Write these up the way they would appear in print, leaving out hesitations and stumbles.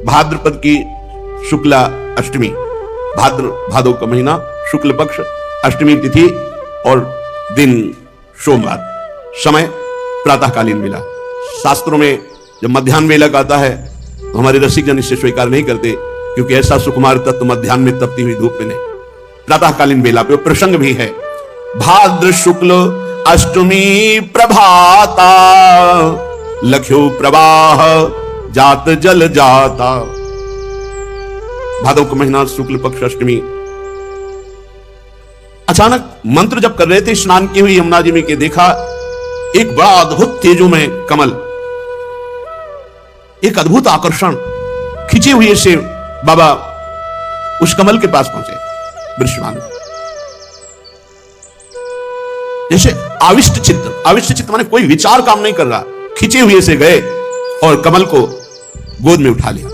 भाद्रपद की शुक्ला अष्टमी, भादो का महीना, शुक्ल पक्ष, अष्टमी तिथि और दिन सोमवार, समय प्रातःकालीन वेला। शास्त्रों में जब मध्याह्न वेला आता है तो हमारे रसिक जन इसे स्वीकार नहीं करते, क्योंकि ऐसा सुकुमार तत्व मध्याह्न में तपती हुई धूप में नहीं, प्रातःकालीन वेला पे प्रसंग भी है। भाद्र शुक्ल अष्टमी प्रभाता, लख्यो प्रवाह जात जल जाता। भादव का महीना, शुक्ल पक्ष, अष्टमी। अचानक मंत्र जप कर रहे थे, स्नान की हुई यमुना जी में के देखा एक बड़ा अद्भुत तेजोमय कमल, एक अद्भुत आकर्षण खिंचे हुए से बाबा उस कमल के पास पहुंचे। वृषभानु जैसे आविष्ट चित्त माने कोई विचार काम नहीं कर रहा, खिंचे हुए से गए और कमल को गोद में उठा लिया।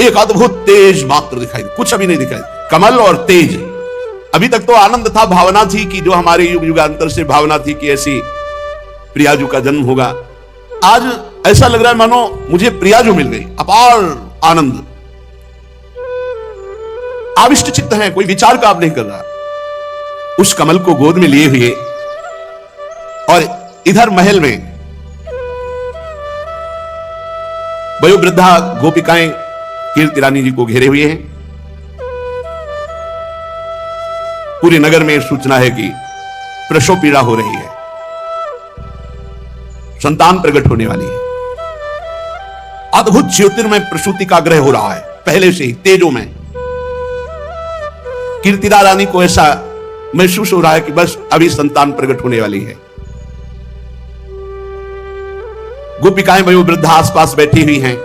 एक अद्भुत तेज मात्र दिखाई, कुछ अभी नहीं दिखाई, कमल और तेज। अभी तक तो आनंद था, भावना थी कि जो हमारे युग युगांतर से भावना थी कि ऐसी प्रियाजू का जन्म होगा। आज ऐसा लग रहा है मानो मुझे प्रियाजू मिल गई, अपार आनंद। आविष्ट चित्त है, कोई विचार काम नहीं कर रहा। उस कमल को गोद में लिए हुए और इधर महल में वयोवृद्धा गोपिकाएं कीर्ति रानी जी को घेरे हुए हैं। पूरे नगर में सूचना है कि प्रसव पीड़ा हो रही है, संतान प्रकट होने वाली है। अद्भुत ज्योतिर्मय प्रसूति का ग्रह हो रहा है पहले से ही, तेजों में। कीर्तिदा रानी को ऐसा महसूस हो रहा है कि बस अभी संतान प्रकट होने वाली है। गोपिकाएं वयोवृद्धा आसपास बैठी हुई हैं।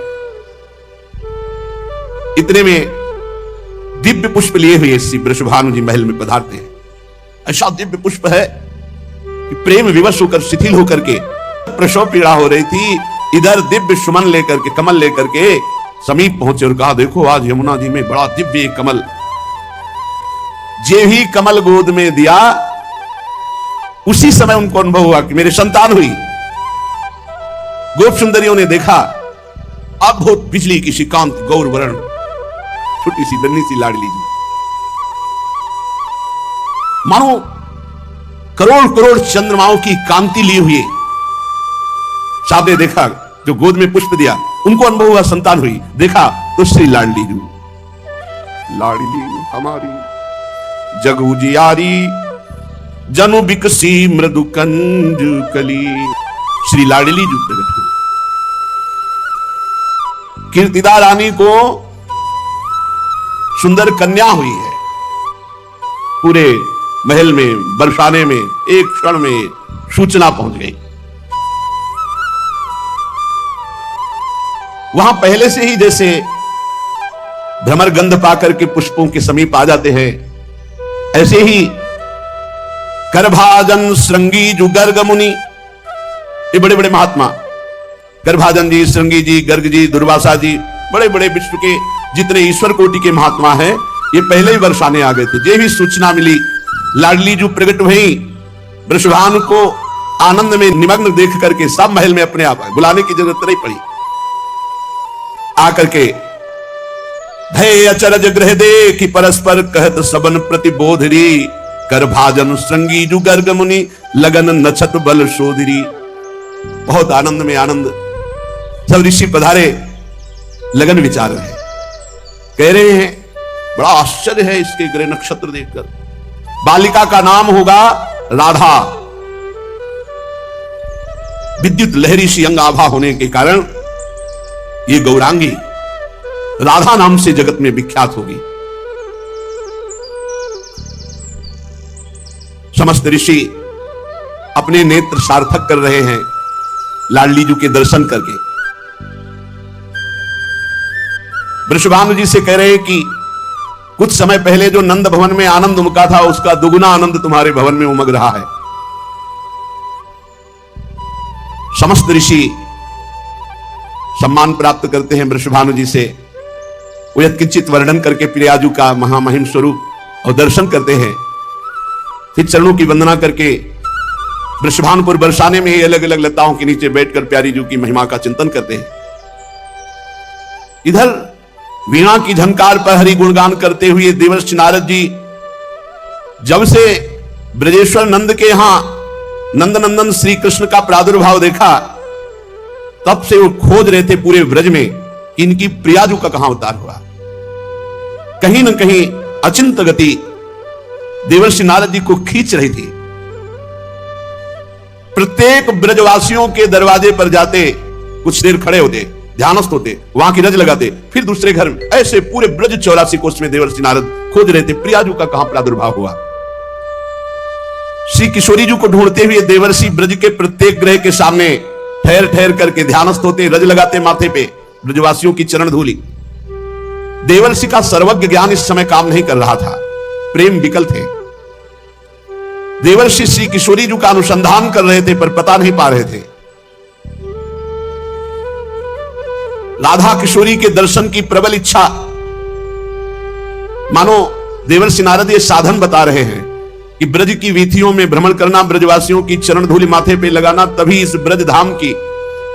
इतने में दिव्य पुष्प लिए हुए श्री वृषभानु जी महल में पधारते हैं। ऐसा दिव्य पुष्प है कि प्रेम विवश होकर, शिथिल होकर के, प्रसव पीड़ा हो रही थी, इधर दिव्य सुमन लेकर के, कमल लेकर के समीप पहुंचे और कहा, देखो आज यमुना जी में बड़ा दिव्य कमल। जे ही कमल गोद में दिया, उसी समय उनको अनुभव हुआ कि मेरी संतान हुई। गोप सुंदरियों ने देखा अद्भुत बिजली की सी कांति, गौर वर्ण, छोटी सी नन्ही सी लाडली जी, मानो करोड़ करोड़ चंद्रमाओं की कांति लिए हुए। सामने देखा जो गोद में पुष्प दिया, उनको अनुभव हुआ संतान हुई। देखा तो श्री लाडली जी, लाडली हमारी जगू जियारी, जनु बिकसी मृदु कंज कली। श्री लाडली जी प्रकट हुई। कीर्तिदा रानी को सुंदर कन्या हुई है। पूरे महल में, बरसाने में एक क्षण में सूचना पहुंच गई। वहां पहले से ही जैसे भ्रमर गंध पाकर के पुष्पों के समीप आ जाते हैं, ऐसे ही करभाजन श्रृंगी जु गर्ग मुनि, ये बड़े बड़े महात्मा, करभाजन जी, श्रृंगी जी, गर्ग जी, दुर्वासा जी, बड़े बड़े विश्व के जितने ईश्वर कोटि के महात्मा हैं, ये पहले ही बरसाने आ गए थे। जे भी सूचना मिली, लाडली जू प्रकट हुई। वृषभानु को आनंद में निमग्न देख करके सब महल में अपने आप आए, बुलाने की जरूरत नहीं पड़ी। आकर के भय अचरज ग्रह दे कि परस्पर कहत सबन प्रतिबोधरी, कर भाजन श्रृंगी जु गर्ग मुनि, लगन नछत बल शोधरी। बहुत आनंद में आनंद, सब ऋषि पधारे, लगन विचार है, कह रहे हैं बड़ा आश्चर्य है इसके ग्रह नक्षत्र देखकर। बालिका का नाम होगा राधा। विद्युत लहरी सी अंग आभा होने के कारण ये गौरांगी राधा नाम से जगत में विख्यात होगी। समस्त ऋषि अपने नेत्र सार्थक कर रहे हैं लाडली जी के दर्शन करके। वृषभानु जी से कह रहे हैं कि कुछ समय पहले जो नंद भवन में आनंद उमका था, उसका दुगुना आनंद तुम्हारे भवन में उमग रहा है। समस्त ऋषि सम्मान प्राप्त करते हैं वृषभानु जी से। वो यत्किंचित वर्णन करके प्रियाजू का महामहिम स्वरूप और दर्शन करते हैं। फिर चरणों की वंदना करके वृषभानुपुर बरसाने में ही अलग अलग लताओं के नीचे बैठकर प्यारी जू की महिमा का चिंतन करते हैं। इधर वीणा की झनकार पर हरि गुणगान करते हुए देवर्षि नारद जी जब से ब्रजेश्वर नंद के यहां नंदनंदन श्री कृष्ण का प्रादुर्भाव देखा, तब से वो खोज रहे थे पूरे ब्रज में कि इनकी प्रियाजू का कहां अवतार हुआ। कहीं न कहीं अचिंत गति देवर्षि नारद जी को खींच रही थी। प्रत्येक ब्रजवासियों के दरवाजे पर जाते, कुछ देर खड़े होते, ध्यानस्थ होते, वहां की रज लगाते, फिर दूसरे घर में, ऐसे पूरे ब्रज 84 कोष में देवर्षि नारद खोज रहे थे प्रियाजू का कहां प्रादुर्भाव हुआ। श्री किशोरी जी को ढूंढते हुए देवर्षि ब्रज के प्रत्येक ग्रह के सामने ठहर ठहर करके ध्यानस्थ होते, रज लगाते माथे पे ब्रजवासियों की चरण धूली। देवर्षि का सर्वज्ञ ज्ञान इस समय काम नहीं कर रहा था, प्रेम विकल थे। देवर्षि श्री किशोरी जी का अनुसंधान कर रहे थे पर पता नहीं पा रहे थे। राधा किशोरी के दर्शन की प्रबल इच्छा, मानो देवर्षि नारद ये साधन बता रहे हैं कि ब्रज की वीथियों में भ्रमण करना, ब्रजवासियों की चरण धूलि माथे पे लगाना, तभी इस ब्रज धाम की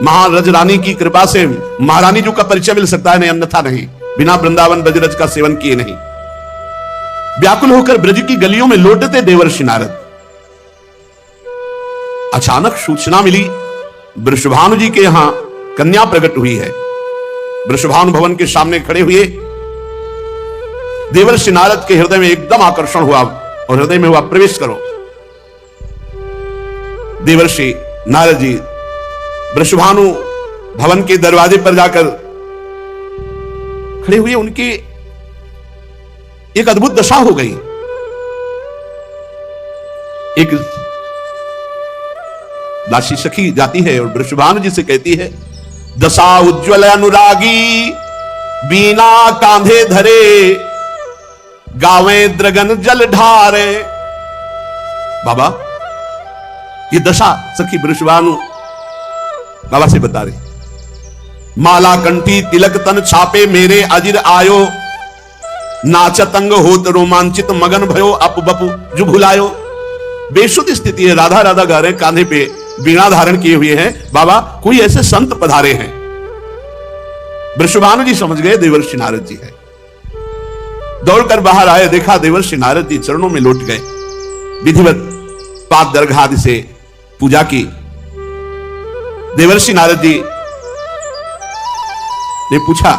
महारज रानी की कृपा से महारानी जी का परिचय मिल सकता है, नहीं अन्यथा नहीं, बिना वृंदावन ब्रजरज का सेवन किए नहीं। व्याकुल होकर ब्रज की गलियों में लौटते देवर्षि नारद, अचानक सूचना मिली वृषभानु जी के यहां कन्या प्रकट हुई है। वृषभानु भवन के सामने खड़े हुए देवर्षि नारद के हृदय में एकदम आकर्षण हुआ और हृदय में हुआ प्रवेश करो। देवर्षि नारद जी वृषभानु भवन के दरवाजे पर जाकर खड़े हुए, उनकी एक अद्भुत दशा हो गई। एक दासी सखी जाती है और वृषभानु जी से कहती है, दशा उज्ज्वल अनुरागी बीना कांधे धरे, गावे द्रगन जल ढारे। बाबा, ये दशा सखी वृषभानु बाबा से बता रही। माला कंठी तिलक तन छापे मेरे अजिर आयो, नाचतंग होत रोमांचित मगन भयो अप बपु जो भुलायो। बेसुध स्थिति है, राधा राधा गा रहे, कांधे पे वीणा धारण किए हुए हैं। बाबा, कोई ऐसे संत पधारे हैं। वृषभानु जी समझ गए देवर्षि नारद जी है। दौड़कर बाहर आए, देखा देवर्षि नारद जी चरणों में लौट गए। विधिवत पाद दर्घ आदि से पूजा की। देवर्षि नारद जी ने पूछा,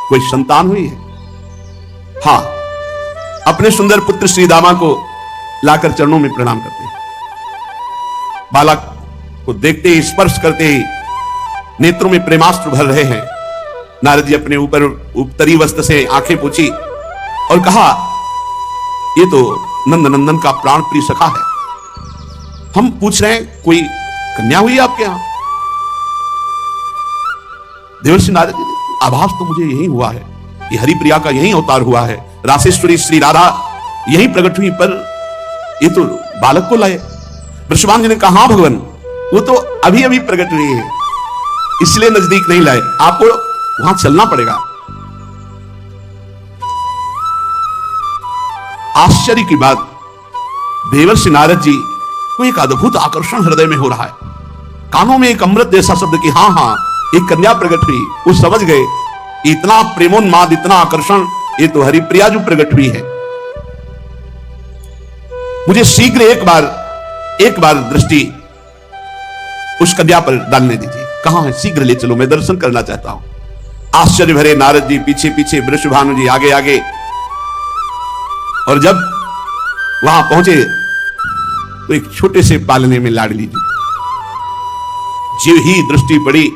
कोई संतान हुई है? हां, अपने सुंदर पुत्र श्री दामा को लाकर चरणों में प्रणाम करते हैं। बालक को देखते ही, स्पर्श करते ही नेत्रों में प्रेमास्त्र भर रहे हैं। नारद जी अपने ऊपर उत्तरी वस्त्र से आंखें पोंछी और कहा, ये तो नंदनंदन का प्राण प्रिय सखा है। हम पूछ रहे हैं, कोई कन्या हुई आपके यहां? देवर्षि नारद जी, आभास तो मुझे यही हुआ है, ये हरिप्रिया का यही अवतार हुआ है, रासेश्वरी श्री राधा यही प्रकट हुई, पर ये तो बालक को लाए। वृषभानु जी ने कहा, हाँ भगवान, वो तो अभी अभी प्रकट हुई है, इसलिए नजदीक नहीं लाए, आपको वहां चलना पड़ेगा। आश्चर्य की बात, देवर्षि नारद जी को एक अद्भुत आकर्षण हृदय में हो रहा है। कानों में एक अमृत जैसा शब्द कि हाँ हाँ एक कन्या प्रकट हुई। वो समझ गए, इतना प्रेमोन्माद, इतना आकर्षण, ये तो हरिप्रिया जो प्रकट हुई है। मुझे शीघ्र एक बार दृष्टि उस कन्या पर डालने दीजिए। कहां है? शीघ्र ले चलो, मैं दर्शन करना चाहता हूं। आश्चर्य भरे नारद जी पीछे पीछे, वृषभानु जी आगे आगे। और जब वहां पहुंचे तो एक छोटे से पालने में लाडली जी, जीव ही दृष्टि पड़ी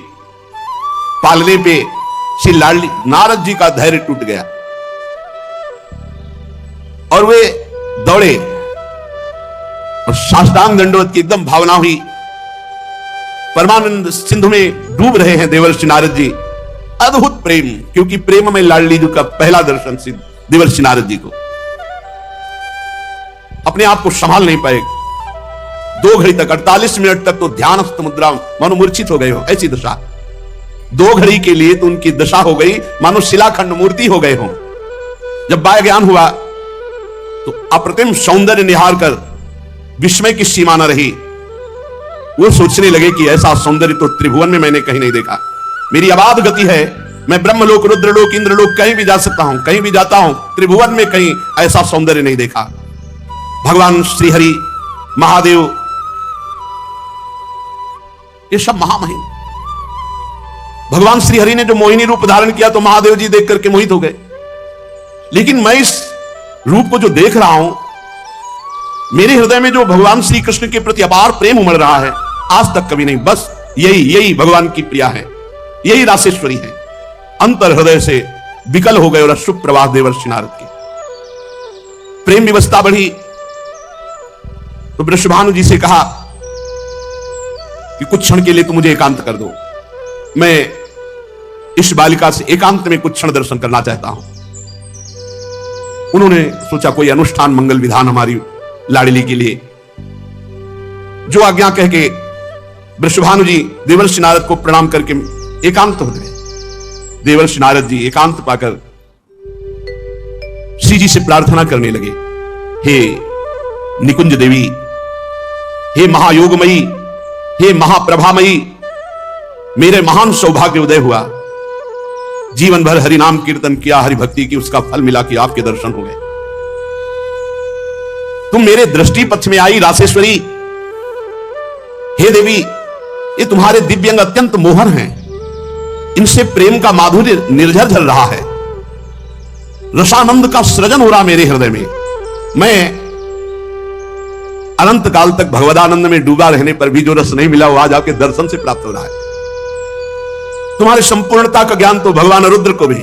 पालने पे, श्री लाडली नारद जी का धैर्य टूट गया और वे दौड़े और साष्टांग दंडवत की एकदम भावना हुई। परमानंद सिंधु में डूब रहे हैं देवर्षि नारद जी। अद्भुत प्रेम, क्योंकि प्रेम में लाडली जी का पहला दर्शन सिद्ध देवर्षि नारद जी को। अपने आप को संभाल नहीं पाए, 2 घड़ी तक, 48 मिनट तक तो ध्यानस्थ मुद्रा, मानो मूर्छित हो गए हो, ऐसी दशा। 2 घड़ी के लिए तो उनकी दशा हो गई मानो शिलाखंड मूर्ति हो गए हो। जब बाह्य ज्ञान हुआ तो अप्रतिम सौंदर्य निहार कर विस्मय की सीमा न रही। वो सोचने लगे कि ऐसा सौंदर्य तो त्रिभुवन में मैंने कहीं नहीं देखा। मेरी अबाध गति है, मैं ब्रह्मलोक, रुद्रलोक, इंद्रलोक कहीं भी जा सकता हूं, कहीं भी जाता हूं, त्रिभुवन में कहीं ऐसा सौंदर्य नहीं देखा। भगवान श्रीहरि, महादेव, ये सब महामहिम। भगवान श्रीहरि ने जो मोहिनी रूप धारण किया तो महादेव जी देख करके मोहित हो गए। लेकिन मैं इस रूप को जो देख रहा हूं, मेरे हृदय में जो भगवान श्री कृष्ण के प्रति अपार प्रेम उमड़ रहा है, आज तक कभी नहीं। बस यही भगवान की प्रिया है, यही रासेश्वरी है। अंतर हृदय से विकल हो गए और अश्रु प्रवाह देवर्षि नारद के। प्रेम विवस्था बढ़ी तो वृषभानु जी से कहा कि कुछ क्षण के लिए तो मुझे एकांत कर दो, मैं इस बालिका से एकांत में कुछ क्षण दर्शन करना चाहता हूं। उन्होंने सोचा कोई अनुष्ठान मंगल विधान हमारी लाडली के लिए। जो आज्ञा कह के वृषभानु जी देवर्षि नारद को प्रणाम करके एकांत हो गए। देवर्षि नारद जी एकांत पाकर श्री जी से प्रार्थना करने लगे, हे निकुंज देवी, हे महायोगमयी, हे महाप्रभामयी, मेरे महान सौभाग्य उदय हुआ। जीवन भर हरि नाम कीर्तन किया, हरि भक्ति की, उसका फल मिला कि आपके दर्शन हो गए। तुम मेरे दृष्टि पथ में आई रासेश्वरी। हे देवी, ये तुम्हारे दिव्यंग अत्यंत मोहन हैं, इनसे प्रेम का माधुर्य निर्झर झर रहा है, रसानंद का सृजन हो रहा मेरे हृदय में। मैं अनंत काल तक भगवदानंद में डूबा रहने पर भी जो रस नहीं मिला वो आज आपके दर्शन से प्राप्त हो रहा है। तुम्हारी संपूर्णता का ज्ञान तो भगवान रुद्र को भी,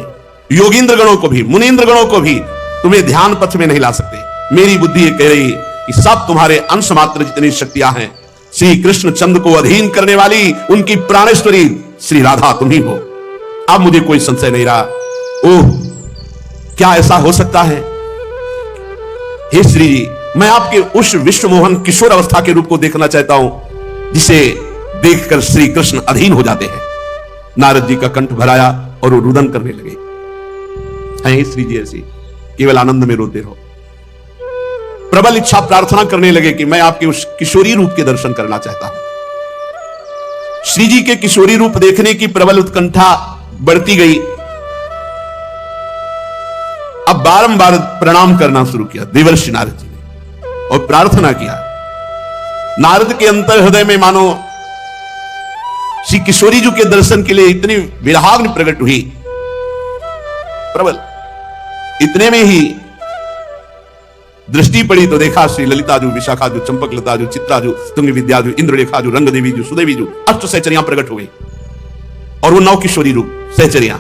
योगींद्र गणों को भी, मुनीन्द्र गणों को भी तुम्हें ध्यान पथ में नहीं ला सकते। मेरी बुद्धि ये कह रही कि सब तुम्हारे अंश मात्र जितनी शक्तियां हैं, श्री कृष्ण चंद्र को अधीन करने वाली उनकी प्राणेश्वरी श्री राधा तुम ही हो। अब मुझे कोई संशय नहीं रहा। ओह, क्या ऐसा हो सकता है? हे श्री जी, मैं आपके उस विश्वमोहन किशोर अवस्था के रूप को देखना चाहता हूं जिसे देखकर श्री कृष्ण अधीन हो जाते हैं। नारद जी का कंठ भराया और वो रुदन करने लगे। हैं श्री जी ऐसी, केवल आनंद में रोते रहो। प्रबल इच्छा प्रार्थना करने लगे कि मैं आपके उस किशोरी रूप के दर्शन करना चाहता हूं। श्री जी के किशोरी रूप देखने की प्रबल उत्कंठा बढ़ती गई। अब बारंबार प्रणाम करना शुरू किया देवर्षि नारद जी ने और प्रार्थना किया। नारद के अंतर हृदय में मानो श्री किशोरी जी के दर्शन के लिए इतनी विरहाग्नि प्रकट हुई प्रबल। इतने में ही दृष्टि पड़ी तो देखा श्री ललिता जू, विशाखा जू, चंपक लता जू, चित्रा जू, तुंग विद्या जू, इंद्रलेखा जू, रंग देवी जू, सुदेवी जू, अष्ट सहचरियां प्रकट हो गई और वो नौ किशोरी रूप सहचरियां।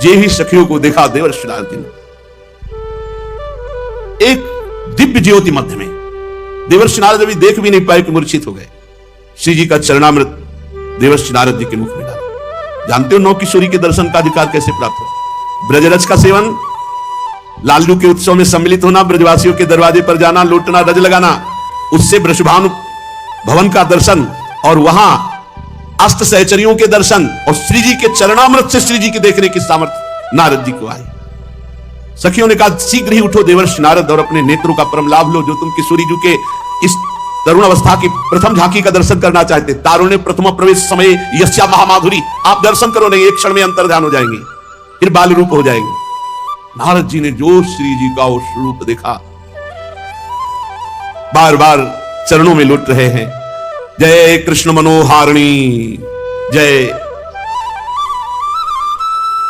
जे ही सखियों को देखा देवर्षि नारद जी ने, एक दिव्य ज्योति मध्य में। देवर्षि नारद अभी देख भी नहीं पाए कि मूर्छित हो गए। श्री जी का चरणामृत देवर्षि नारद जी के मुख में डाला। जानते हो नौ किशोरी के दर्शन का अधिकार कैसे प्राप्त हो? ब्रजरज का सेवन, लालू के उत्सव में सम्मिलित होना, ब्रजवासियों के दरवाजे पर जाना, लूटना, रज लगाना, उससे वृषभानु भवन का दर्शन और वहां अष्ट सहचरियों के दर्शन और श्री जी के चरणामृत से श्री जी के देखने की सामर्थ्य नारद जी को आई। सखियों ने कहा शीघ्र ही उठो देवर्षि नारद और अपने नेत्रों का परम लाभ लो, जो तुम किशोरी जी के इस तरुण अवस्था की प्रथम झांकी का दर्शन करना चाहते। तारुण्य प्रथम प्रवेश समय यस्या महामाधुरी, आप दर्शन करो नहीं, एक क्षण में अंतर ध्यान हो जाएंगे, फिर बाल रूप हो जाएंगे। नारद जी ने जो श्री जी का उस रूप देखा, बार बार चरणों में लुट रहे हैं। जय कृष्ण मनोहारिणी, जय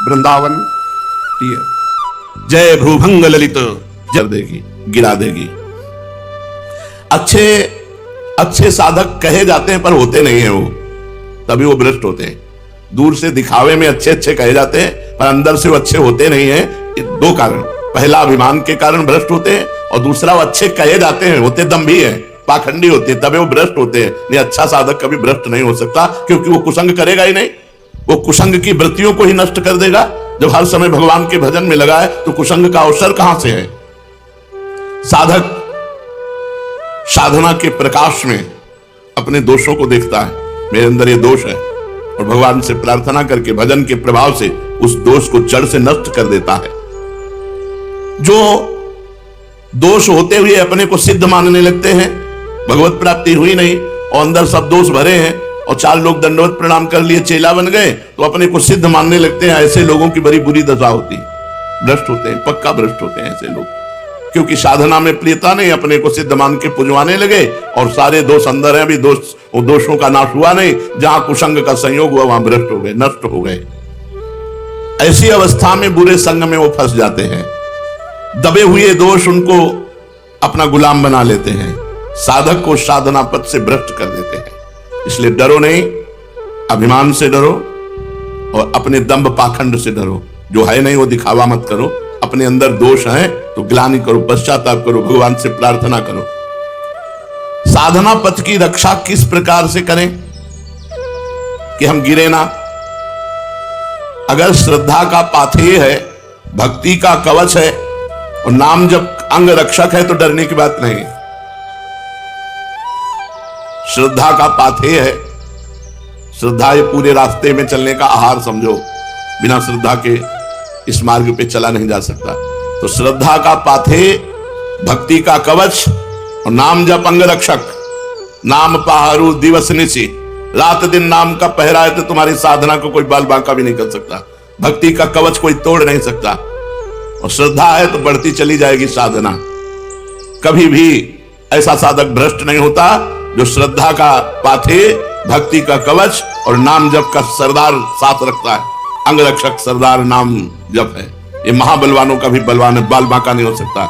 वृंदावन, जय भ्रूभंग ललित, जब देगी गिरा देगी। अच्छे साधक कहे जाते हैं पर होते नहीं है वो, तभी वो भ्रष्ट होते हैं। दूर से दिखावे में अच्छे कहे जाते हैं पर अंदर से वो अच्छे होते नहीं है। दो कारण, पहला अभिमान के कारण भ्रष्ट होते हैं और दूसरा वो अच्छे कहे जाते हैं, होते दम्भी है, पाखंडी होते हैं, तभी वो भ्रष्ट होते हैं। नहीं, अच्छा साधक कभी भ्रष्ट नहीं हो सकता, क्योंकि वो कुसंग करेगा ही नहीं। वो कुसंग की वृत्तियों को ही नष्ट कर देगा। जब हर समय भगवान के भजन में लगा है तो कुसंग का अवसर कहां से है? साधक साधना के प्रकाश में अपने दोषों को देखता है, मेरे अंदर ये दोष है, और भगवान से प्रार्थना करके भजन के प्रभाव से उस दोष को जड़ से नष्ट कर देता है। जो दोष होते हुए अपने को सिद्ध मानने लगते हैं, भगवत प्राप्ति हुई नहीं और अंदर सब दोष भरे हैं और 4 लोग दंडवत प्रणाम कर लिए, चेला बन गए, तो अपने को सिद्ध मानने लगते हैं। ऐसे लोगों की बड़ी बुरी दशा होती है, भ्रष्ट होते हैं, पक्का भ्रष्ट होते हैं ऐसे लोग, क्योंकि साधना में प्रियता नहीं, अपने को सिद्ध मान के पुजवाने लगे और सारे दोष अंदर हैं, अभी दोषों का नाश हुआ नहीं। जहां कुसंग का संयोग हुआ वहां भ्रष्ट हो गए, नष्ट हो गए। ऐसी अवस्था में बुरे संग में वो फंस जाते हैं। दबे हुए दोष उनको अपना गुलाम बना लेते हैं, साधक को साधना पथ से भ्रष्ट कर देते हैं। इसलिए डरो नहीं, अभिमान से डरो और अपने दंभ पाखंड से डरो। जो है नहीं वो दिखावा मत करो, अपने अंदर दोष है तो ग्लानि करो, पश्चाताप करो, भगवान से प्रार्थना करो। साधना पथ की रक्षा किस प्रकार से करें कि हम गिरे ना? अगर श्रद्धा का पाथेय है, भक्ति का कवच है और नाम जब अंग रक्षक है तो डरने की बात नहीं। श्रद्धा का पाथेय है, श्रद्धा ये पूरे रास्ते में चलने का आहार समझो। बिना श्रद्धा के इस मार्ग पे चला नहीं जा सकता। तो श्रद्धा का पाथेय, भक्ति का कवच और नाम जप अंग रक्षक। नाम पहारू दिवस निशी, रात दिन नाम का पहरा है तो तुम्हारी साधना को कोई बाल बांका भी नहीं कर सकता। भक्ति का कवच कोई तोड़ नहीं सकता और श्रद्धा है तो बढ़ती चली जाएगी साधना। कभी भी ऐसा साधक भ्रष्ट नहीं होता जो श्रद्धा का पाथेय, भक्ति का कवच और नाम जप का सरदार साथ रखता है। अंग रक्षक सरदार नाम जप है। ये महाबलवानों का भी बलवान है, बाल बांका नहीं हो सकता।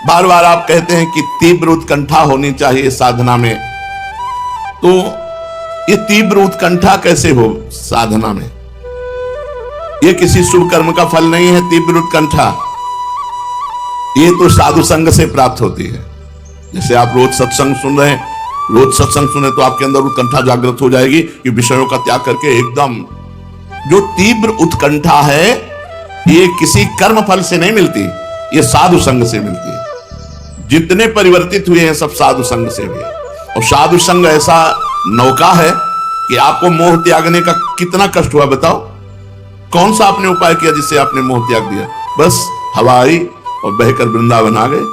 बार बार आप कहते हैं कि तीव्र उत्कंठा होनी चाहिए साधना में, तो ये तीव्र उत्कंठा कैसे हो साधना में? ये किसी शुभ कर्म का फल नहीं है तीव्र उत्कंठा, ये तो साधु संग से प्राप्त होती है। जैसे आप रोज सत्संग सुन रहे हैं, रोज सत्संग सुने तो आपके अंदर उत्कंठा जागृत हो जाएगी कि विषयों का त्याग करके एकदम। जो तीव्र उत्कंठा है ये किसी कर्म फल से नहीं मिलती, ये साधु संग से मिलती है। जितने परिवर्तित हुए हैं सब साधु संग से हुए, और साधु संग ऐसा नौका है कि आपको मोह त्यागने का कितना कष्ट हुआ बताओ? कौन सा आपने उपाय किया जिससे आपने मोह त्याग दिया? बस हवा आई और बहकर वृंदावन आ गए।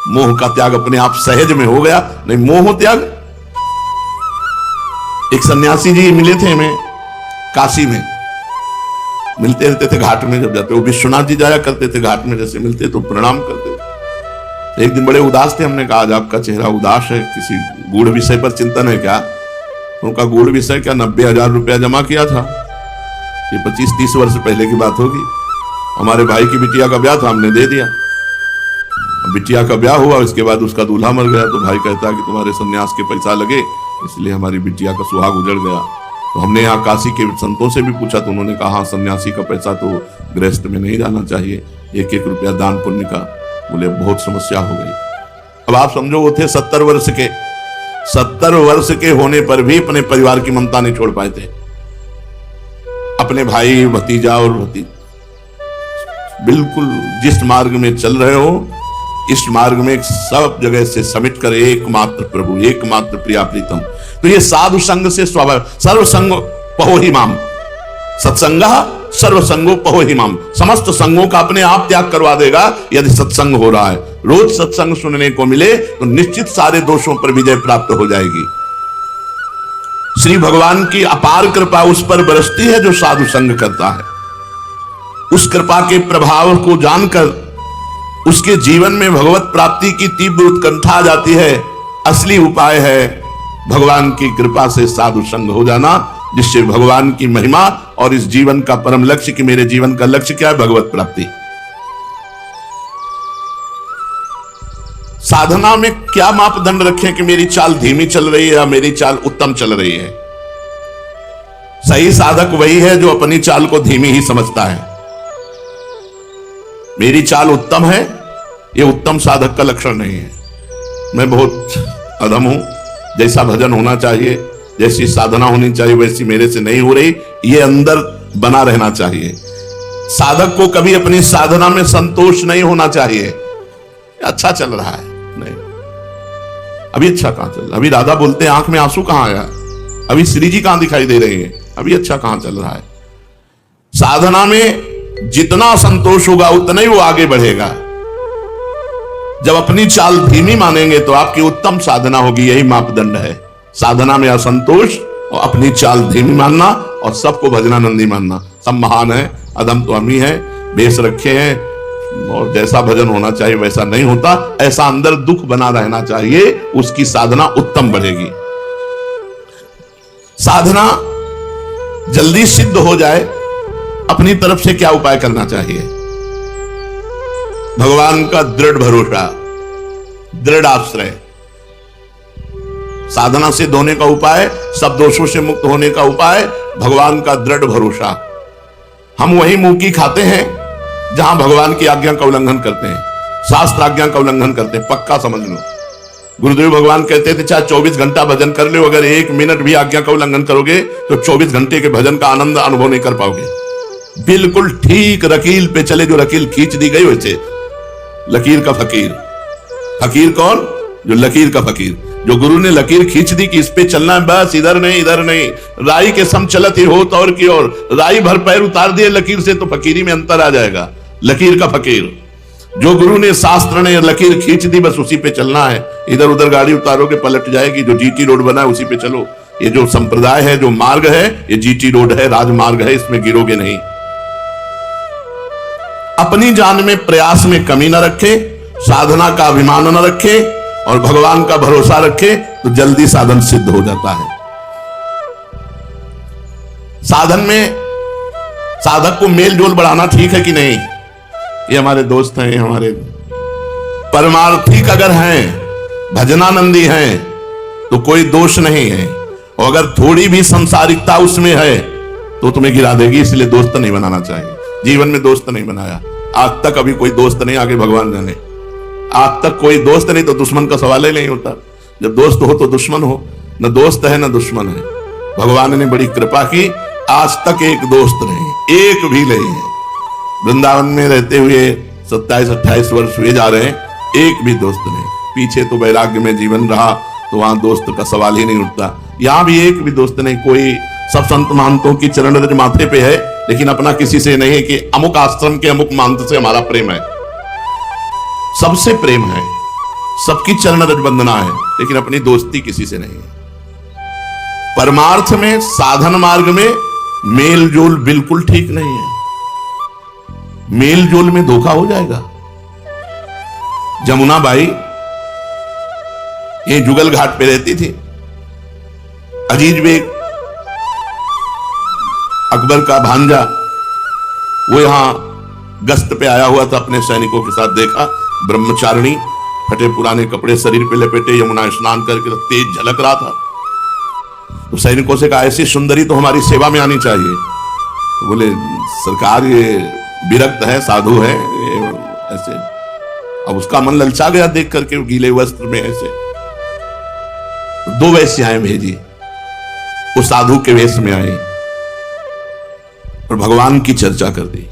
मोह का त्याग अपने आप सहज में हो गया। नहीं मोह त्याग। एक सन्यासी जी मिले थे हमें काशी में, मिलते रहते थे घाट में जब जाते, वो विश्वनाथ जी जाया करते थे घाट में, जैसे मिलते तो प्रणाम करते थे। एक दिन बड़े उदास थे, हमने कहा आज आपका चेहरा उदास है, किसी गूढ़ विषय पर चिंतन है क्या? उनका गूढ़ विषय क्या, 90,000 रुपया जमा किया था। ये 25-30 वर्ष पहले की बात होगी। हमारे भाई की बिटिया का ब्याह था, हमने दे दिया। बिटिया का ब्याह हुआ, इसके बाद उसका दूल्हा मर गया, तो भाई कहता कि तुम्हारे सन्यास के पैसा लगे, इसलिए हमारी बिटिया का सुहाग उजड़ गया। तो हमने यहाँ काशी के संतों से भी पूछा तो उन्होंने कहा सन्यासी का पैसा तो गृहस्थ में नहीं जाना चाहिए, 1-1 रुपया दान पुण्य का। बोले बहुत समस्या हो गई। अब आप समझो वो थे 70 वर्ष के, 70 वर्ष के होने पर भी अपने परिवार की ममता नहीं छोड़ पाए थे। अपने भाई, भतीजा और भतीज, बिल्कुल जिस मार्ग में चल रहे हो इस मार्ग में सब जगह से समिट कर एकमात्र प्रभु, एकमात्र प्रिया प्रीतम। तो ये साधु संग से स्वाभाविक। सर्वसंग पहो ही माम, सत्संग सर्वसंगो पहो ही माम। समस्त संगों का अपने आप त्याग करवा देगा यदि सत्संग हो रहा है। रोज सत्संग सुनने को मिले तो निश्चित सारे दोषों पर विजय प्राप्त हो जाएगी। श्री भगवान की अपार कृपा उस पर बरसती है जो साधु संग करता है। उस कृपा के प्रभाव को जानकर उसके जीवन में भगवत प्राप्ति की तीव्र उत्कंठा आ जाती है। असली उपाय है भगवान की कृपा से साधु संग हो जाना, जिससे भगवान की महिमा और इस जीवन का परम लक्ष्य, कि मेरे जीवन का लक्ष्य क्या है, भगवत प्राप्ति। साधना में क्या मापदंड रखें कि मेरी चाल धीमी चल रही है या मेरी चाल उत्तम चल रही है? सही साधक वही है जो अपनी चाल को धीमी ही समझता है। मेरी चाल उत्तम है, यह उत्तम साधक का लक्षण नहीं है। मैं बहुत अधम हूं, जैसा भजन होना चाहिए, जैसी साधना होनी चाहिए वैसी मेरे से नहीं हो रही, ये अंदर बना रहना चाहिए। साधक को कभी अपनी साधना में संतोष नहीं होना चाहिए। अच्छा चल रहा है, नहीं अभी अच्छा कहां चल रहा, अभी राधा बोलते हैं आंख में आंसू कहां आया, अभी श्री जी कहां दिखाई दे रही है, अभी अच्छा कहां चल रहा है। साधना में जितना संतोष होगा उतना ही वो आगे बढ़ेगा। जब अपनी चाल धीमी मानेंगे तो आपकी उत्तम साधना होगी, यही मापदंड है। साधना में असंतोष और अपनी चाल धीमी मानना और सबको भजनानंदी मानना। सब महान है, अधम तो हम ही है, बेस रखे हैं और जैसा भजन होना चाहिए वैसा नहीं होता, ऐसा अंदर दुख बना रहना चाहिए, उसकी साधना उत्तम बढ़ेगी। साधना जल्दी सिद्ध हो जाए, अपनी तरफ से क्या उपाय करना चाहिए? भगवान का दृढ़ भरोसा, दृढ़ आश्रय। साधना सिद्ध होने का उपाय, सब दोषों से मुक्त होने का उपाय, भगवान का दृढ़ भरोसा। हम वही मुंह की खाते हैं जहां भगवान की आज्ञा का उल्लंघन करते हैं, शास्त्र आज्ञा का उल्लंघन करते हैं, पक्का समझ लो। गुरुदेव भगवान कहते थे चाहे 24 घंटा भजन कर लो, अगर 1 मिनट भी आज्ञा का उल्लंघन करोगे तो 24 घंटे के भजन का आनंद अनुभव नहीं कर पाओगे। बिल्कुल ठीक रकील पे चले, जो रकील खींच दी गई वैसे। लकीर का फकीर, फकीर कौन? जो लकीर का फकीर, जो गुरु ने लकीर खींच दी कि इस पे चलना है, बस इधर नहीं इधर नहीं, राई के सम चलत ही हो और की ओर, राई भर पैर उतार दिए लकीर से तो फकीरी में अंतर आ जाएगा। लकीर का फकीर, जो गुरु ने शास्त्र ने लकीर खींच दी बस उसी पे चलना है, इधर उधर गाड़ी उतारोगे पलट जाएगी। जो जीटी रोड बना है उसी पे चलो। ये जो संप्रदाय है, जो मार्ग है, ये जीटी रोड है, राजमार्ग है, इसमें गिरोगे नहीं। अपनी जान में प्रयास में कमी न रखे, साधना का अभिमान न रखे और भगवान का भरोसा रखे तो जल्दी साधन सिद्ध हो जाता है। साधन में साधक को मेल जोल बढ़ाना ठीक है कि नहीं? ये हमारे दोस्त हैं, हमारे परमार्थिक अगर हैं, भजनानंदी हैं तो कोई दोष नहीं है, और अगर थोड़ी भी संसारिकता उसमें है तो तुम्हें गिरा देगी। इसलिए दोस्त नहीं बनाना चाहिए। जीवन में दोस्त नहीं बनाया आज तक, अभी कोई दोस्त नहीं, आगे भगवान जाने। आज तक कोई दोस्त नहीं तो दुश्मन का सवाल ही नहीं होता। जब दोस्त हो तो दुश्मन हो, न दोस्त है न दुश्मन है। भगवान ने बड़ी कृपा की, आज तक एक दोस्त नहीं, एक भी नहीं है। वृंदावन में रहते हुए 27-28 वर्ष हुए जा रहे हैं, एक भी दोस्त नहीं। पीछे तो वैराग्य में जीवन रहा तो वहां दोस्त का सवाल ही नहीं उठता। यहां भी एक भी दोस्त नहीं। कोई सब संत महंतों की चरण रज माथे पे है, लेकिन अपना किसी से नहीं है कि अमुक आश्रम के अमुक महंत से हमारा प्रेम है। सबसे प्रेम है, सबकी चरण रज वंदना है, लेकिन अपनी दोस्ती किसी से नहीं है। परमार्थ में, साधन मार्ग में मेल जोल बिल्कुल ठीक नहीं है। मेल जोल में धोखा हो जाएगा। जमुना बाई ये जुगल घाट पे रहती थी। अजीज बेग अकबर का भांजा, वो यहां गश्त पे आया हुआ था, अपने सैनिकों के साथ देखा ब्रह्मचारिणी, फटे पुराने कपड़े शरीर पे लपेटे, यमुना स्नान करके तो तेज झलक रहा था। तो सैनिकों से कहा ऐसी सुंदरी तो हमारी सेवा में आनी चाहिए। तो बोले सरकार ये विरक्त है, साधु है, ऐसे। अब उसका मन ललचा गया देख करके गीले वस्त्र में ऐसे। 2 वैश्याएं भेजी, वो साधु के वेश में आई और भगवान की चर्चा कर दी।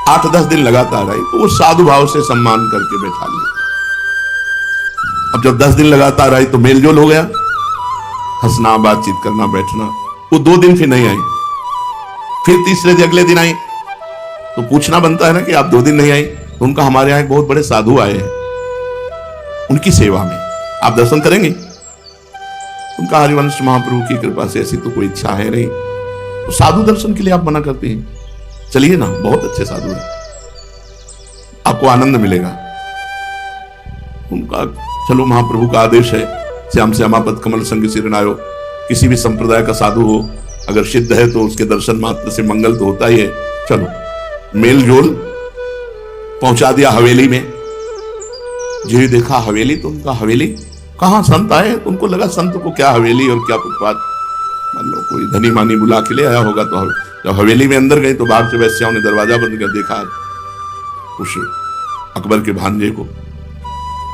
8-10 दिन लगातार आई तो वो साधु भाव से सम्मान करके बैठा लिया। अब जब 10 दिन लगातार आई तो मेलजोल हो गया, हंसना, बातचीत करना, बैठना। वो 2 दिन फिर नहीं आई, फिर तीसरे दिन अगले दिन आई तो पूछना बनता है ना कि आप 2 दिन नहीं आई। तो उनका हमारे यहाँ एक बहुत बड़े साधु आए हैं, उनकी सेवा में आप दर्शन करेंगे? उनका हरिवंश महाप्रभु की कृपा से ऐसी तो कोई इच्छा है नहीं, तो साधु दर्शन के लिए आप मना करते हैं? चलिए ना, बहुत अच्छे साधु हैं, आपको आनंद मिलेगा। उनका चलो महाप्रभु का आदेश है, श्याम श्यामापद कमल संग सिरनायो, किसी भी संप्रदाय का साधु हो अगर सिद्ध है तो उसके दर्शन मात्र से मंगल तो होता ही है। चलो, मेल जोल पहुंचा दिया हवेली में। जी देखा हवेली, तो उनका हवेली कहां, संत आए तो उनको लगा संत को क्या हवेली और क्या फुटपाथ, मान लो कोई धनी मानी बुला के ले आया होगा। तो जब हवेली में अंदर गई तो बाहर से वैश्याओं ने दरवाजा बंद कर देखा उस अकबर के भांजे को,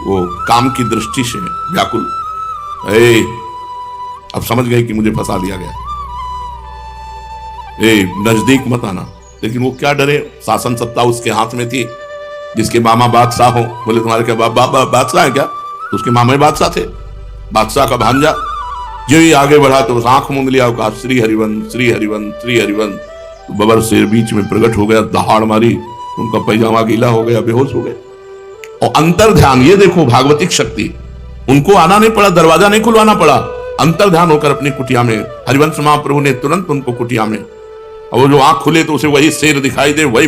वो काम की दृष्टि से व्याकुल। अब समझ गए कि मुझे फंसा लिया गया, नजदीक मत आना। लेकिन वो क्या डरे, शासन सत्ता उसके हाथ में थी। जिसके मामा बादशाह हो, बोले तुम्हारे क्या बादशाह है क्या? तो उसके मामा बादशाह थे, बादशाह का भांजा। जो ही आगे बढ़ा तो आंख मूंद लिया, कहा श्री हरिवंश श्री हरिवंश श्री हरिवंश। तो बबर शेर बीच में प्रकट हो गया, दहाड़ मारी, उनका पैजामा गीला हो गया, बेहोश हो गए। और अंतर ध्यान, ये देखो भागवतिक शक्ति, उनको आना नहीं पड़ा, दरवाजा नहीं खुलवाना पड़ा, अंतर ध्यान होकर अपनी कुटिया में हरिवंश महाप्रभु ने तुरंत उनको कुटिया में, और वो जो आंख खुले तो उसे वही शेर दिखाई दे, वही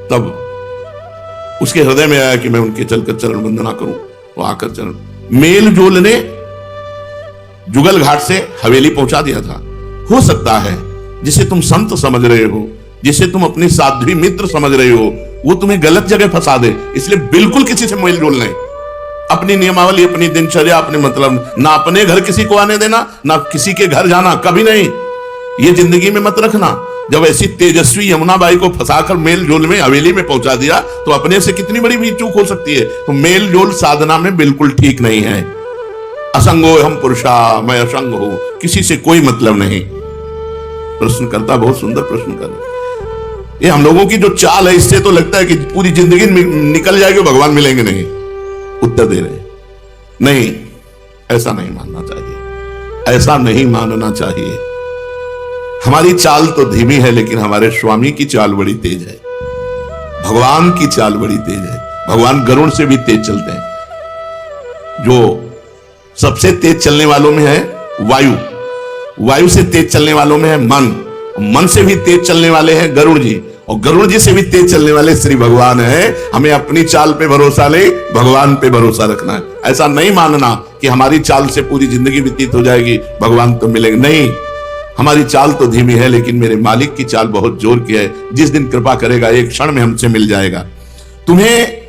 तब उसके हृदय में आया कि मैं उनके चलकर चरण वंदना करूं। वो आकर चरण मेल जोल ने जुगल घाट से हवेली पहुंचा दिया था। हो सकता है जिसे तुम संत समझ रहे हो, जिसे तुम अपनी साध्वी मित्र समझ रहे हो, वो तुम्हें गलत जगह फंसा दे, इसलिए बिल्कुल किसी से मेल जोल नहीं। अपनी नियमावली, अपनी दिनचर्या, अपने मतलब, ना अपने घर किसी को आने देना, ना किसी के घर जाना, कभी नहीं। ये जिंदगी में मत रखना। जब ऐसी तेजस्वी यमुना बाई को फंसाकर मेल जोल में हवेली में पहुंचा दिया तो अपने से कितनी बड़ी भी चूक हो सकती है। तो मेल जोल साधना में बिल्कुल ठीक नहीं है। असंगो हम पुरुषा, मैं असंग हूं, किसी से कोई मतलब नहीं। प्रश्नकर्ता बहुत सुंदर प्रश्न कर रहे। ये हम लोगों की जो चाल है, इससे तो लगता है कि पूरी जिंदगी निकल जाएगी, भगवान मिलेंगे नहीं। उत्तर दे रहे नहीं, ऐसा नहीं मानना चाहिए, ऐसा नहीं मानना चाहिए। हमारी चाल तो धीमी है, लेकिन हमारे स्वामी की चाल बड़ी तेज है, भगवान की चाल बड़ी तेज है। भगवान गरुड़ से भी तेज चलते हैं। जो सबसे तेज चलने वालों में है वायु, वायु से तेज चलने वालों में है मन, मन से भी तेज चलने वाले हैं गरुड़ जी, और गरुड़ जी से भी तेज चलने वाले श्री भगवान है। हमें अपनी चाल पे भरोसा नहीं, भगवान पे भरोसा रखना है। ऐसा नहीं मानना कि हमारी चाल से पूरी जिंदगी व्यतीत हो जाएगी, भगवान तो मिलेंगे नहीं। हमारी चाल तो धीमी है, लेकिन मेरे मालिक की चाल बहुत जोर की है। जिस दिन कृपा करेगा एक क्षण में हमसे मिल जाएगा। तुम्हें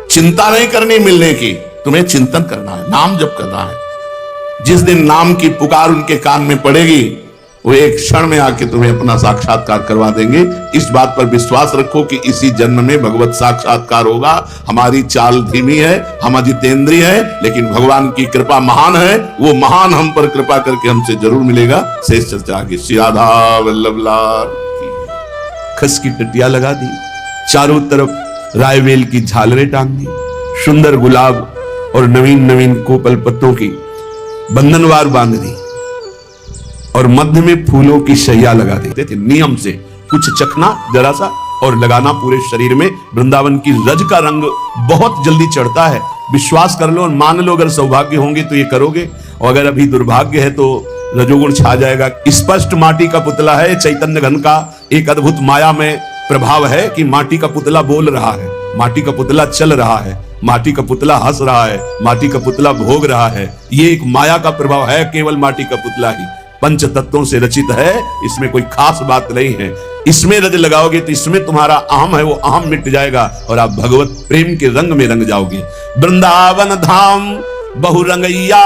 चिंता नहीं करनी मिलने की, तुम्हें चिंतन करना है, नाम जप करना है। जिस दिन नाम की पुकार उनके कान में पड़ेगी, वो एक क्षण में आके तुम्हें अपना साक्षात्कार करवा देंगे। इस बात पर विश्वास रखो कि इसी जन्म में भगवत साक्षात्कार होगा। हमारी चाल धीमी है, हम अजितेंद्रिय है, लेकिन भगवान की कृपा महान है। वो महान हम पर कृपा करके हमसे जरूर मिलेगा। शेष चर्चा आगे। श्री राधा वल्लभ लाल की। खस की टटिया लगा दी, चारों तरफ रायवेल की झालरें टांग दी, सुंदर गुलाब और नवीन नवीन कोपल पत्तों की बंधनवार बांध दी, और मध्य में फूलों की शैया लगा देते थे। नियम से कुछ चखना जरा सा और लगाना पूरे शरीर में। वृंदावन की रज का रंग बहुत जल्दी चढ़ता है, विश्वास कर लो और मान लो। अगर सौभाग्य होंगे तो ये करोगे, और अगर अभी दुर्भाग्य है तो रजोगुण छा जाएगा। स्पष्ट माटी का पुतला है, चैतन्य घन का एक अद्भुत माया में प्रभाव है कि माटी का पुतला बोल रहा है, माटी का पुतला चल रहा है, माटी का पुतला हंस रहा है, माटी का पुतला भोग रहा है। ये एक माया का प्रभाव है, केवल माटी का पुतला ही पंच तत्वों से रचित है। इसमें कोई खास बात नहीं है। इसमें रज लगाओगे तो इसमें तुम्हारा अहम है, वो अहम मिट जाएगा और आप भगवत प्रेम के रंग में रंग जाओगे। वृंदावन धाम बहुरंगैया,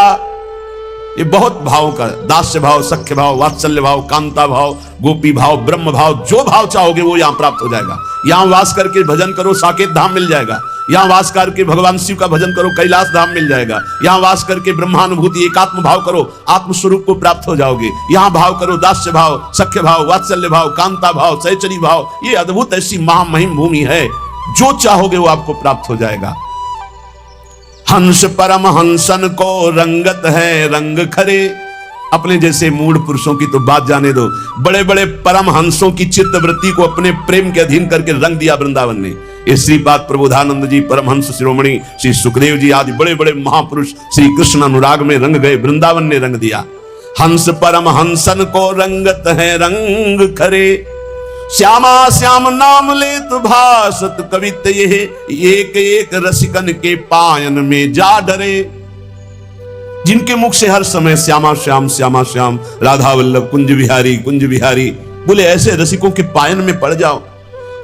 ये बहुत भाव का, दास्य भाव, सख्य भाव, वात्सल्य भाव, कांता भाव, गोपी भाव, ब्रह्म भाव, जो भाव चाहोगे वो यहां प्राप्त हो जाएगा। यहां वास करके भजन करो, साकेत धाम मिल जाएगा। यहां वास करके भगवान शिव का भजन करो, कैलाश धाम मिल जाएगा। यहां वास करके ब्रह्मानुभूति एकात्म भाव करो, आत्मस्वरूप को प्राप्त हो जाओगे। यहां भाव करो दास्य भाव, सख्य भाव, वात्सल्य भाव, कांता भाव, सहचरी भाव। ये अद्भुत ऐसी महामहिम भूमि है, जो चाहोगे वो आपको प्राप्त हो जाएगा। हंस परम हंसन को रंगत है रंग खरे। अपने जैसे मूढ़ पुरुषों की तो बात जाने दो, बड़े बड़े परम हंसों की चित्त वृत्ति को अपने प्रेम के अधीन करके रंग दिया वृंदावन ने। ये श्रीपाद प्रबोधानंद जी, परमहंस शिरोमणि श्री सुखदेव जी आदि बड़े बड़े महापुरुष श्री कृष्ण अनुराग में रंग गए, वृंदावन ने रंग दिया। हंस परम हंसन को रंगत है रंग खरे, श्यामा श्याम नाम लेत भासत कवित ये, एक एक रसिकन के पायन में जा डरे। जिनके मुख से हर समय श्यामा श्याम श्यामा श्याम, राधा वल्लभ, कुंज बिहारी बोले, ऐसे रसिकों के पायन में पड़ जाओ।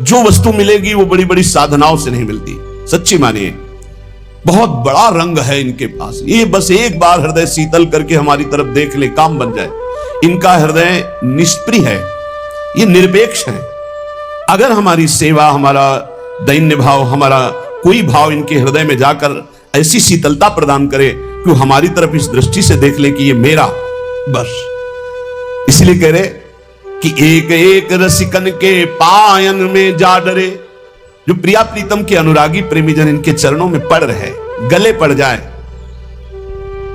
जो वस्तु मिलेगी वो बड़ी बड़ी साधनाओं से नहीं मिलती, सच्ची मानिए। बहुत बड़ा रंग है इनके पास। ये बस एक बार हृदय शीतल करके हमारी तरफ देख ले, काम बन जाए। इनका हृदय निष्प्रिय है, ये निरपेक्ष है। अगर हमारी सेवा, हमारा दैन्य भाव, हमारा कोई भाव इनके हृदय में जाकर ऐसी शीतलता प्रदान करे कि हमारी तरफ इस दृष्टि से देख ले कि ये मेरा, बस इसलिए कह रहे कि एक एक रसिकन के पायन में जा डरे। जो प्रिया प्रीतम के अनुरागी प्रेमी जन इनके चरणों में पड़ रहे, गले पड़ जाए।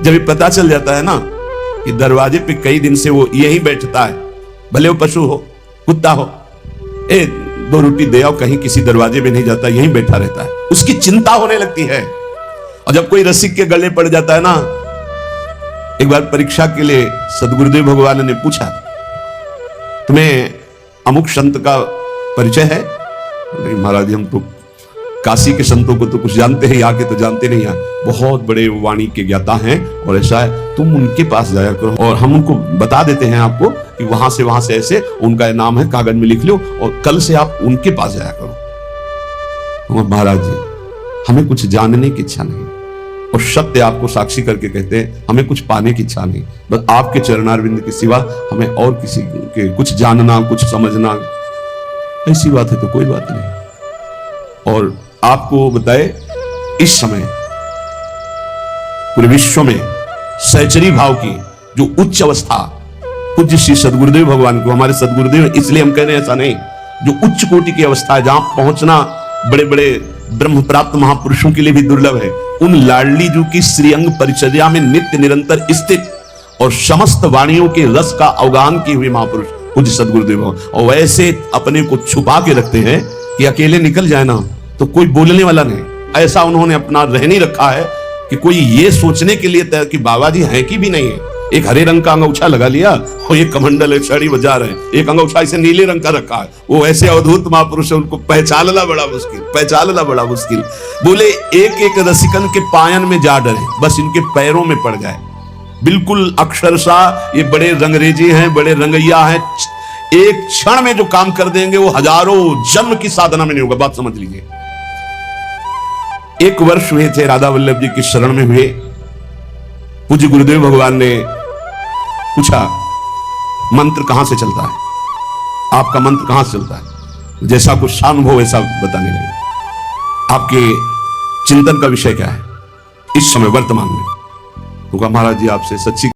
जब ये पता चल जाता है ना कि दरवाजे पे कई दिन से वो यही बैठता है, भले वो पशु हो, कुत्ता हो, ए 2 रोटी दे आओ, कहीं किसी दरवाजे में नहीं जाता, यहीं बैठा रहता है, उसकी चिंता होने लगती है। और जब कोई रसिक के गले पड़ जाता है ना, एक बार परीक्षा के लिए सदगुरुदेव भगवान ने पूछा, तुम्हें अमुक संत का परिचय है? नहीं महाराज, हम तो काशी के संतों को तो कुछ जानते हैं, यहाँ के तो जानते नहीं हैं, बहुत बड़े वाणी के ज्ञाता हैं और ऐसा है, तुम उनके पास जाया करो और हम उनको बता देते हैं आपको कि वहां से ऐसे उनका नाम है, कागज में लिख लो और कल से आप उनके पास जाया करो। महाराज जी, हमें कुछ जानने की इच्छा नहीं और सत्य आपको साक्षी करके कहते हैं, हमें कुछ पाने की इच्छा नहीं, बस आपके चरणारविंद के सिवा हमें और किसी के कुछ जानना, कुछ समझना, ऐसी बात है तो कोई बात नहीं। और आपको बताए, इस समय पूरे विश्व में सहचरी भाव की जो उच्च अवस्था पूज्य श्री सदगुरुदेव भगवान को, हमारे सदगुरुदेव इसलिए हम कह रहे हैं ऐसा नहीं, जो उच्च कोटि की अवस्था है, जहां पहुंचना बड़े बड़े ब्रह्म प्राप्त महापुरुषों के लिए भी दुर्लभ है, उन लाडली जू की श्रीअंग परिचर्या में नित्य निरंतर स्थित और समस्त वाणियों के रस का अवगाहन किए हुए महापुरुष पूज्य सदगुरुदेव, और वैसे अपने को छुपा के रखते हैं कि अकेले निकल जाए ना तो कोई बोलने वाला नहीं। ऐसा उन्होंने अपना रहनी रखा है कि कोई ये सोचने के लिए तैयार कि बाबा जी हैं कि भी नहीं है। एक हरे रंग का अंगूछा लगा लिया और एक कमंडल है, छड़ी बजा रहे हैं, एक अंगूछा इसे नीले रंग का रखा है, वो ऐसे अवधूत महापुरुष है, उनको पहचानना बड़ा मुश्किल। बोले एक एक रसिकन के पायन में जा डरे, बस इनके पैरों में पड़ जाए। बिल्कुल अक्षरशः ये बड़े रंगरेजी हैं, बड़े रंगैया हैं, एक क्षण में जो काम कर देंगे वो हजारों जन्म की साधना में नहीं होगा, बात समझ लीजिए। एक वर्ष हुए थे राधा वल्लभ जी की शरण में हुए, पूज्य गुरुदेव भगवान ने पूछा, मंत्र कहां से चलता है, आपका मंत्र कहां से चलता है? जैसा कुछ अनुभव वैसा बताने लगे। आपके चिंतन का विषय क्या है इस समय वर्तमान में? तो कहा, महाराज जी आपसे सच्ची